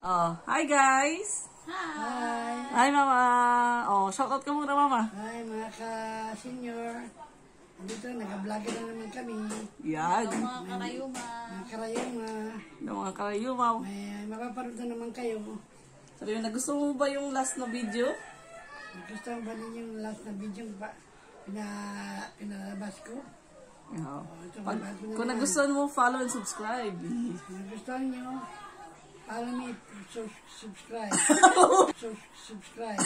Oh, hi guys! Hi! Hi mama! Oh, shoutout ka muna mama. Hi mga ka-senior. Dito, nag-vlogger na naman kami. Yan. Mga karayuma. Mga karayuma. Ng mga karayumaw. May mapapanood na naman kayo. Sabi mo, nagustuhan mo ba yung last na video? Nagustuhan ba ninyo yung last na video pa pinalabas ko? Oo. Ito, Pag, mabago na kung naman. nagustuhan mo, follow and subscribe. Kung nagustuhan nyo, follow me, subscribe. Subscribe.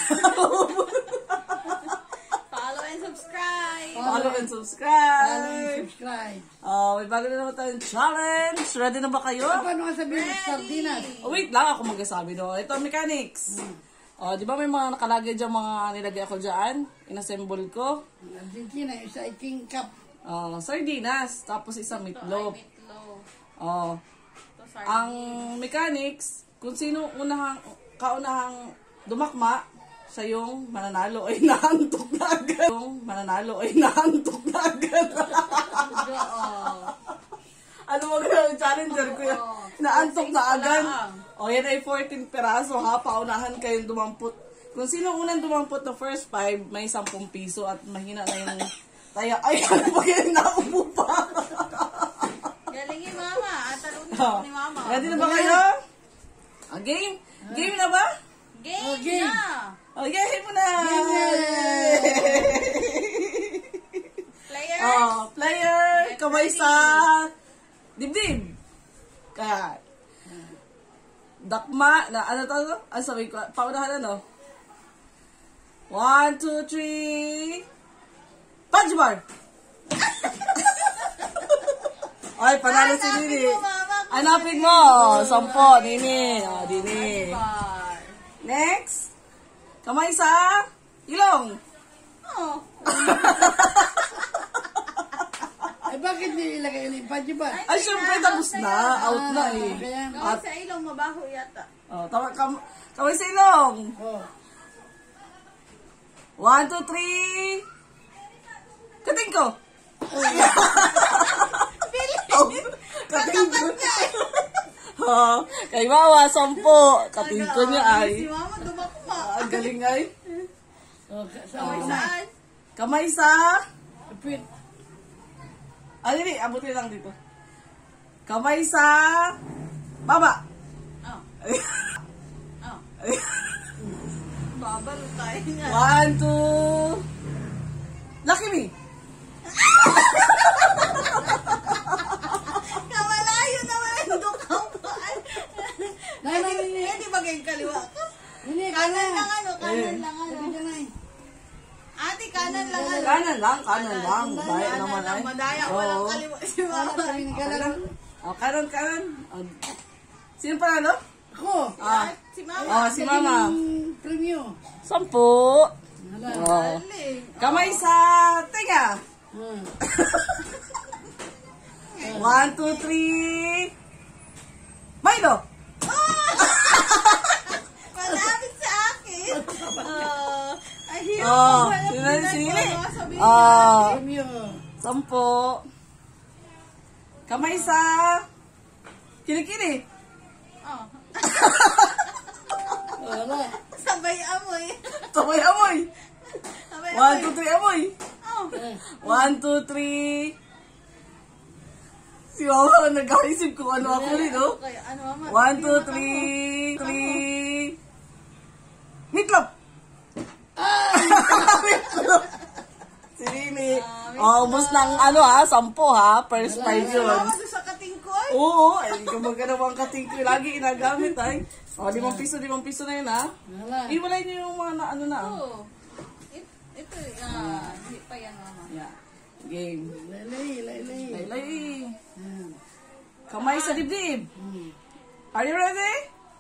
Follow and subscribe. Follow and Follow and subscribe. subscribe. Oh, may bago na naman tayong challenge. Ready na ba kayo? Paano ka sabihin ng sardinas? Oh, wait lang ako magsasabi do. Ito, mechanics. Oh, di ba may mga nakalagay dyan, mga nilagay ako dyan? Inassemble ko. Argentina, isa ay King Cup. Oh, sardinas. Tapos isang Ito ay meatloaf. meatloaf. Oh, Ito sardines. ang mechanics, kung sino kaunahang dumakma, siya yung mananalo ay naantok na agad. Yung mananalo ay naantok na agad. Ano mo yung challenger ko yan? Naantok na agad. O yan ay 14 peraso ha, paunahan kayong dumampot. Kung sino unang dumampot ng first 5, may 10 piso at mahina na yung taya. Ay, ano ba yan? Naupo pa. Galingin mama. At talunin Oh, ni mama. ready na ba kayo? Game? Game na ba? Game Okay. na. O, game mo na! Player. Oh, player, kamay sa dibdib. Kaya, dakma, na ano to? Ano sabi ko? Paunahan ano? 1, 2, 3. Punch bar! Ay, panalo si Hanapin Nini. mo, mama. Hanapin mo. 10, Nini. O, Nini. Bar. Next. Kamay sa ilong. Oh. Ay, bakit nilagay yung padyo ba? Ay, syempre, tapos na. Out na eh. Kaya, Gawin sa ilong, mabaho yata. Oh, kamay sa ilong. oh. 1, 2, 3. Kating ko. Oh, kating ko. Oh, kay Mama, 10. Kating ko niya ay. Si mama dumakma. Ang galing ay. Oh, Kamay saan? Kamay sa... Kapit. Ano ni? Abutin lang dito. Kamay sa... Baba. Oh. Oh. Babalo tayo nga. 1, 2... Lucky me. Kamalayo naman ang dukaw pa. Nini. Hindi ba kayong kaliwa? Nini, Kanan lang ano, kanan lang ano. Sabi ka na eh. Ate, kanan lang ano. Kanan lang. Dahil naman ay. Madaya, walang Oo. kaliwa si Wala mama. kami nagkalang. Oh, kanan. Oh. Sino panalo? Ako. Ah. Si mama. Oh, si Mama. Yung premyo. 10. Hala. Oh. Galing. Kamay sa tenga. Ah. 1, 2, 3. Milo. Malapit sa akin. Ay, hirap Oh, maghanap sino? ng sabihin Oh, Premyo. 10. Kamay sa kilikili. Oh. Wala. Sabay amoy. Sabay amoy. Sabay 1, 2, 3, amoy. Oh. 1, 2, 3. Si Mama nag-aisip kung ano ako rin, no? Okay, ano mama? 1, 2, 3. 3. Meatloaf. Meatloaf. Si Rini. Oh, ubos ng ano ha, 10 ha. First 5 yun. Mama, doon sa kating ko ay. Oo, ay kapag ka naman kating ko, lagi inagamit ay. O, 5 piso na yun ha. Wala. Iwalay niyo yung mga ano na. Oh. Ito, hindi pa yan mama. Yeah. Game. Laylay. Laylay. Ah. Kamay sa dibdib. Hmm. Are you ready?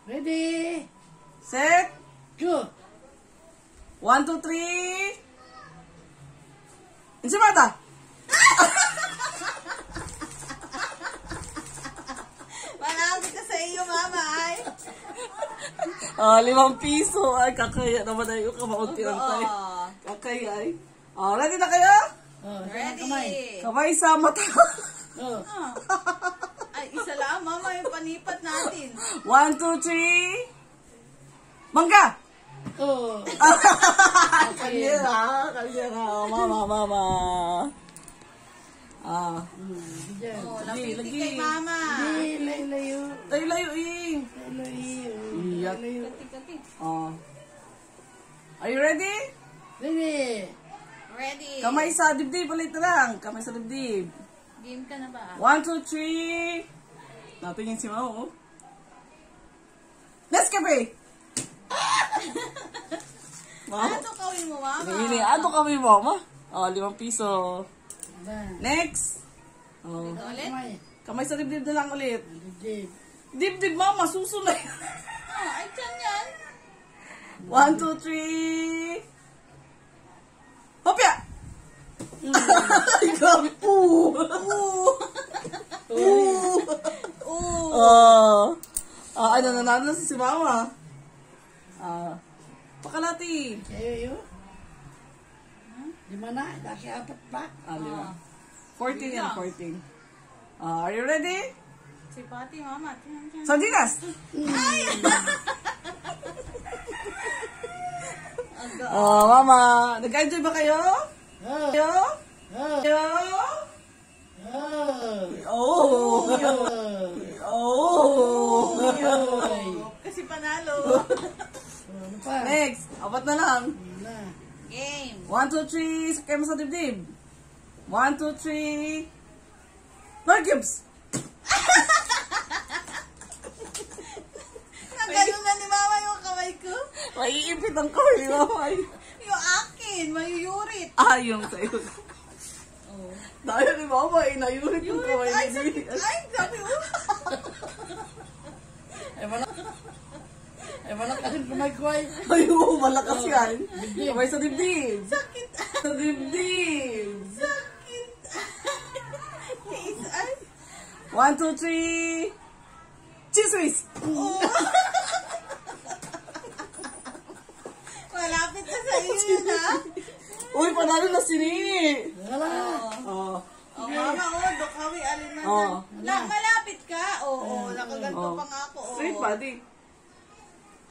Ready? Set. Go. 1, 2, 3. Enchilada. Malapit na sa iyo mama ay. Oh, 5 piso. Ay, kakaya naman ay yung kamaunti lang tayo. Oh. Kakaya ay. Oh, ready na kayo? Oh, saan ang Ready. kamay? Kamay sa mata. Oh. Oh. Ay, isa lang, mama, yung panipat natin. 1, 2, 3. Mangga! Oh. Kanya na. Oh, mama. Diyan. Oh, Lagi, lapitin lagi. kay mama. Layo. Layo, eh. Layo. Iyak. Kati-kati. Oh. Are you ready? Ready. Ready. Kamay sa dibdib. Ulit na lang. Kamay sa dibdib. Game ka na ba? 1, 2, 3. Natingin si Mao. Let's kape! Mao. Ano kawin mo, mama? Ini, ato kami mo, ma. Oh, 5 piso. Ba. Next. Oh. Ito ulit? Kamay. Kamay sa dibdib na lang ulit. Dibdib. Dibdib, mama. Susunod. Oh, ay, tiyan yan. 1, 2, 3. Hopya! Grabe. Ooh. Oh. Ano, nanalo na si mama. Pakalati. Kayo yun? 5 na. Daki 4 pa. 14 yan, 14. Are you ready? Si Pati, mama. Tiyan. Sardinas! Mama, nag-enjoy ba kayo? Oh. Kayo? Oh. Kayo? Oh. Oh! Kasi panalo. Ano pa? Next, 4 na lang. Na. Game. 1, 2, 3, sakay mo sa dibdib. 1, 2, 3. Lord Gibbs! Nagano na ni mama yung kamay ko. Maiipit ang kamay ni mama. Yung akin, mayuyurit. Yung sa'yo. Oh. Dahil ni mama, inayurit yung kamay Ay, ni sakit. Ay, sabi mo. Malak kasi kumay-kumay. Ayun, malakas yan. Kamay sa dibdib. Sakit. Sa dibdib. Sakit. Tiis, ay. 1, 2, 3. Cheese whiz! Malapit na sa iyo yun, ha? Uy, panalo na si Nini. Wala. Oh. Oh, mama, do kami, alin na Oh. malapit ka. Oo, nakaganto pa nga ako. Straight body.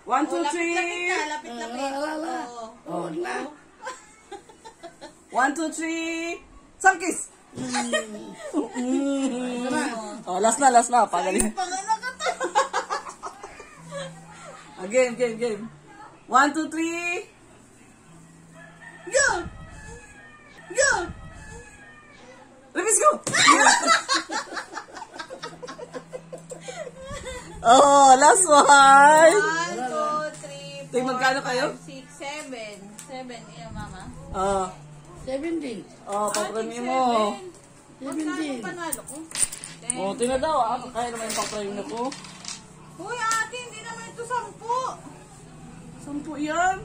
1, 2, 3. Lapit-lapit. Wala. Oh. Huwag na. 1, 2, 3. Sangkis! Oh, last na. Pagaling. Ayun pa nga nakata. Game. 1, 2, 3. Go! Let's go! Oh, last one! 1, 2, 3, 4, Tay, magkano kayo? 5, 6, 7. 7, iya, mama. 17. Papremi mo. Magkano panalo ko? Oh, tingnan daw. Kaya naman yung papremi ko. Uy, ate, hindi naman ito 10. 10 yan.